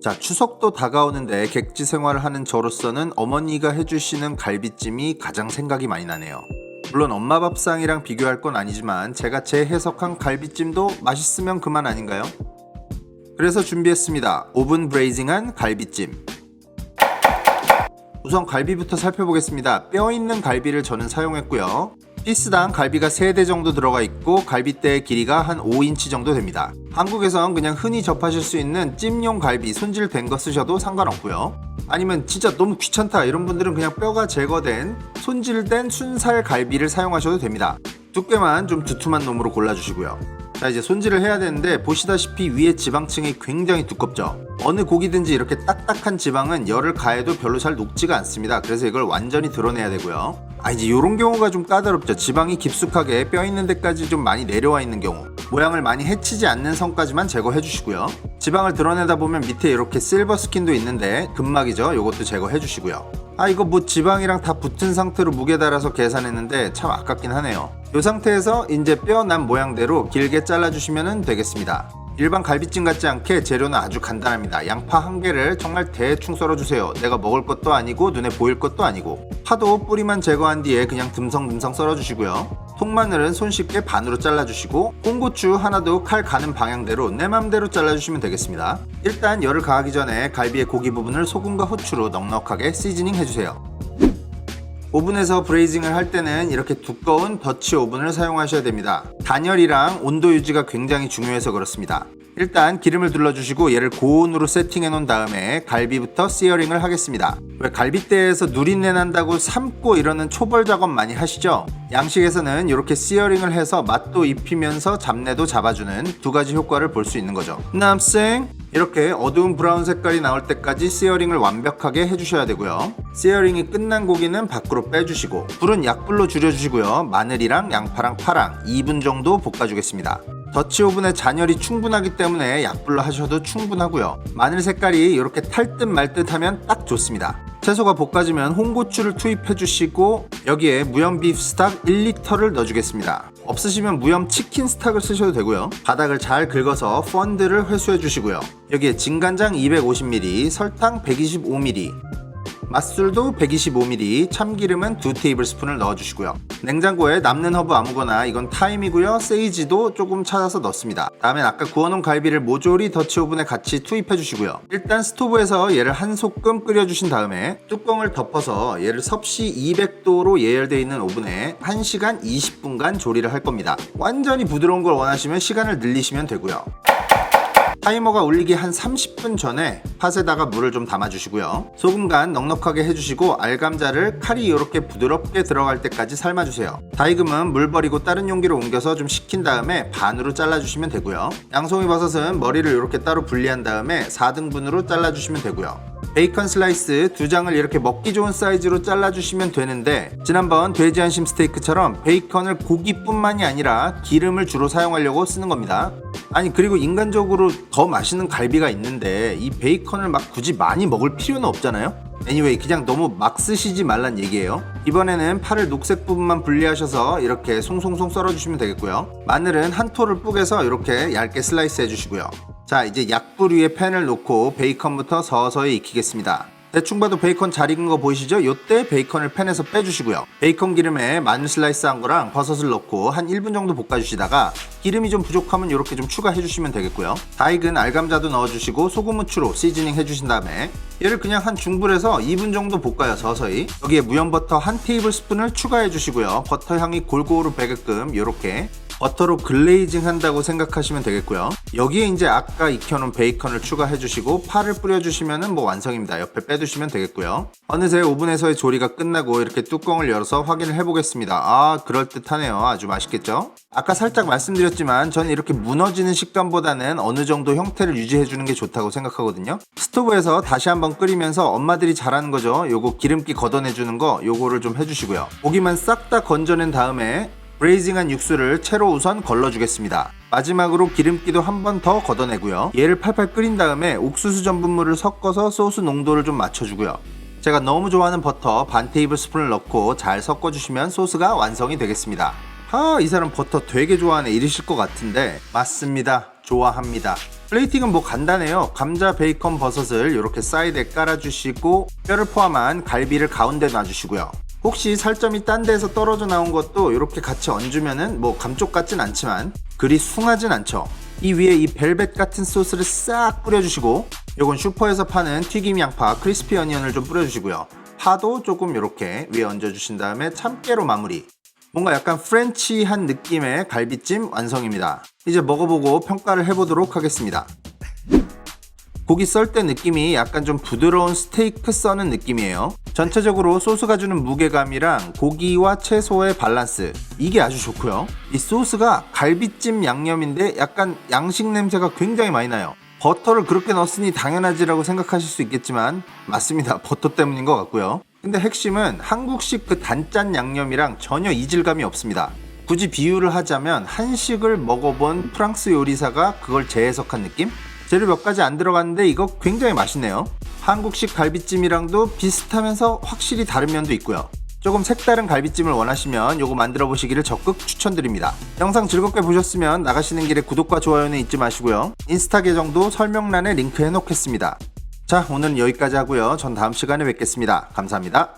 자, 추석도 다가오는데 객지 생활을 하는 저로서는 어머니가 해주시는 갈비찜이 가장 생각이 많이 나네요. 물론 엄마 밥상이랑 비교할 건 아니지만 제가 재해석한 갈비찜도 맛있으면 그만 아닌가요? 그래서 준비했습니다. 오븐 브레이징한 갈비찜. 우선 갈비부터 살펴보겠습니다. 뼈 있는 갈비를 저는 사용했고요. 피스당 갈비가 3대 정도 들어가 있고 갈비대의 길이가 한 5인치 정도 됩니다. 한국에선 그냥 흔히 접하실 수 있는 찜용 갈비 손질된 거 쓰셔도 상관없고요. 아니면 진짜 너무 귀찮다 이런 분들은 그냥 뼈가 제거된 손질된 순살 갈비를 사용하셔도 됩니다. 두께만 좀 두툼한 놈으로 골라주시고요. 자, 이제 손질을 해야 되는데 보시다시피 위에 지방층이 굉장히 두껍죠. 어느 고기든지 이렇게 딱딱한 지방은 열을 가해도 별로 잘 녹지가 않습니다. 그래서 이걸 완전히 드러내야 되고요. 이제 이런 경우가 좀 까다롭죠. 지방이 깊숙하게 뼈 있는 데까지 좀 많이 내려와 있는 경우, 모양을 많이 해치지 않는 선까지만 제거해 주시고요. 지방을 드러내다 보면 밑에 이렇게 실버 스킨도 있는데 근막이죠. 이것도 제거해 주시고요. 이거 뭐 지방이랑 다 붙은 상태로 무게 달아서 계산했는데 참 아깝긴 하네요. 이 상태에서 이제 뼈 난 모양대로 길게 잘라주시면 되겠습니다. 일반 갈비찜 같지 않게 재료는 아주 간단합니다. 양파 1개를 정말 대충 썰어주세요. 내가 먹을 것도 아니고 눈에 보일 것도 아니고. 파도 뿌리만 제거한 뒤에 그냥 듬성듬성 썰어주시고요. 통마늘은 손쉽게 반으로 잘라주시고 홍고추 하나도 칼 가는 방향대로 내 맘대로 잘라주시면 되겠습니다. 일단 열을 가하기 전에 갈비의 고기 부분을 소금과 후추로 넉넉하게 시즈닝 해주세요. 오븐에서 브레이징을 할 때는 이렇게 두꺼운 더치 오븐을 사용하셔야 됩니다. 단열이랑 온도 유지가 굉장히 중요해서 그렇습니다. 일단 기름을 둘러주시고 얘를 고온으로 세팅해 놓은 다음에 갈비부터 시어링을 하겠습니다. 왜 갈비대에서 누린내 난다고 삶고 이러는 초벌 작업 많이 하시죠? 양식에서는 이렇게 시어링을 해서 맛도 입히면서 잡내도 잡아주는 두 가지 효과를 볼 수 있는 거죠. 남생 이렇게 어두운 브라운 색깔이 나올 때까지 시어링을 완벽하게 해주셔야 되고요. 시어링이 끝난 고기는 밖으로 빼주시고 불은 약불로 줄여주시고요. 마늘이랑 양파랑 파랑 2분 정도 볶아주겠습니다. 더치 오븐의 잔열이 충분하기 때문에 약불로 하셔도 충분하고요. 마늘 색깔이 이렇게 탈 듯 말 듯 하면 딱 좋습니다. 채소가 볶아지면 홍고추를 투입해 주시고 여기에 무염 비프 스탁 1리터를 넣어주겠습니다. 없으시면 무염 치킨 스탁을 쓰셔도 되고요. 바닥을 잘 긁어서 펀드를 회수해 주시고요. 여기에 진간장 250ml, 설탕 125ml, 맛술도 125ml, 참기름은 2테이블스푼을 넣어주시고요. 냉장고에 남는 허브 아무거나, 이건 타임이고요. 세이지도 조금 찾아서 넣습니다. 다음엔 아까 구워놓은 갈비를 모조리 더치 오븐에 같이 투입해주시고요. 일단 스토브에서 얘를 한 소끔 끓여주신 다음에 뚜껑을 덮어서 얘를 섭씨 200도로 예열되어 있는 오븐에 1시간 20분간 조리를 할 겁니다. 완전히 부드러운 걸 원하시면 시간을 늘리시면 되고요. 타이머가 울리기 한 30분 전에 팥에다가 물을 좀 담아주시고요. 소금 간 넉넉하게 해주시고 알감자를 칼이 이렇게 부드럽게 들어갈 때까지 삶아주세요. 다 익으면 물 버리고 다른 용기로 옮겨서 좀 식힌 다음에 반으로 잘라주시면 되고요. 양송이 버섯은 머리를 이렇게 따로 분리한 다음에 4등분으로 잘라주시면 되고요. 베이컨 슬라이스 2장을 이렇게 먹기 좋은 사이즈로 잘라주시면 되는데 지난번 돼지 안심 스테이크처럼 베이컨을 고기뿐만이 아니라 기름을 주로 사용하려고 쓰는 겁니다. 그리고 인간적으로 더 맛있는 갈비가 있는데 이 베이컨을 막 굳이 많이 먹을 필요는 없잖아요. anyway, 그냥 너무 막 쓰시지 말란 얘기예요. 이번에는 파를 녹색 부분만 분리하셔서 이렇게 송송송 썰어주시면 되겠고요. 마늘은 한 톨을 뿌개서 이렇게 얇게 슬라이스 해주시고요. 자, 이제 약불 위에 팬을 놓고 베이컨부터 서서히 익히겠습니다. 대충 봐도 베이컨 잘 익은 거 보이시죠? 요때 베이컨을 팬에서 빼주시고요. 베이컨 기름에 마늘 슬라이스 한 거랑 버섯을 넣고 한 1분 정도 볶아주시다가 기름이 좀 부족하면 이렇게 좀 추가해 주시면 되겠고요. 다 익은 알감자도 넣어주시고 소금 후추로 시즈닝 해주신 다음에 얘를 그냥 한 중불에서 2분 정도 볶아요. 서서히. 여기에 무염버터 한 테이블스푼을 추가해 주시고요. 버터 향이 골고루 배게끔 이렇게 버터로 글레이징 한다고 생각하시면 되겠고요. 여기에 이제 아까 익혀놓은 베이컨을 추가해 주시고 파를 뿌려주시면 뭐 완성입니다. 옆에 빼두시면 되겠고요. 어느새 오븐에서의 조리가 끝나고 이렇게 뚜껑을 열어서 확인을 해보겠습니다. 그럴듯하네요. 아주 맛있겠죠? 아까 살짝 말씀드렸지만 저는 이렇게 무너지는 식감보다는 어느 정도 형태를 유지해주는 게 좋다고 생각하거든요. 스토브에서 다시 한번 끓이면서 엄마들이 잘하는 거죠. 요거 기름기 걷어내주는 거 요거를 좀 해주시고요. 고기만 싹 다 건져낸 다음에 브레이징한 육수를 채로 우선 걸러주겠습니다. 마지막으로 기름기도 한 번 더 걷어내고요. 얘를 팔팔 끓인 다음에 옥수수 전분물을 섞어서 소스 농도를 좀 맞춰주고요. 제가 너무 좋아하는 버터 반 테이블 스푼을 넣고 잘 섞어주시면 소스가 완성이 되겠습니다. 이 사람 버터 되게 좋아하네 이러실 것 같은데 맞습니다. 좋아합니다. 플레이팅은 뭐 간단해요. 감자, 베이컨, 버섯을 이렇게 사이드에 깔아주시고 뼈를 포함한 갈비를 가운데 놔주시고요. 혹시 살점이 딴 데에서 떨어져 나온 것도 이렇게 같이 얹으면은 뭐 감쪽 같진 않지만 그리 숭하진 않죠. 이 위에 이 벨벳 같은 소스를 싹 뿌려주시고, 요건 슈퍼에서 파는 튀김 양파 크리스피 어니언을 좀 뿌려주시고요. 파도 조금 이렇게 위에 얹어주신 다음에 참깨로 마무리. 뭔가 약간 프렌치한 느낌의 갈비찜 완성입니다. 이제 먹어보고 평가를 해보도록 하겠습니다. 고기 썰 때 느낌이 약간 좀 부드러운 스테이크 써는 느낌이에요. 전체적으로 소스가 주는 무게감이랑 고기와 채소의 밸런스, 이게 아주 좋고요. 이 소스가 갈비찜 양념인데 약간 양식 냄새가 굉장히 많이 나요. 버터를 그렇게 넣었으니 당연하지라고 생각하실 수 있겠지만 맞습니다. 버터 때문인 것 같고요. 근데 핵심은 한국식 그 단짠 양념이랑 전혀 이질감이 없습니다. 굳이 비유를 하자면 한식을 먹어본 프랑스 요리사가 그걸 재해석한 느낌? 재료 몇 가지 안 들어갔는데 이거 굉장히 맛있네요. 한국식 갈비찜이랑도 비슷하면서 확실히 다른 면도 있고요. 조금 색다른 갈비찜을 원하시면 요거 만들어 보시기를 적극 추천드립니다. 영상 즐겁게 보셨으면 나가시는 길에 구독과 좋아요는 잊지 마시고요. 인스타 계정도 설명란에 링크해 놓겠습니다. 자, 오늘은 여기까지 하고요. 전 다음 시간에 뵙겠습니다. 감사합니다.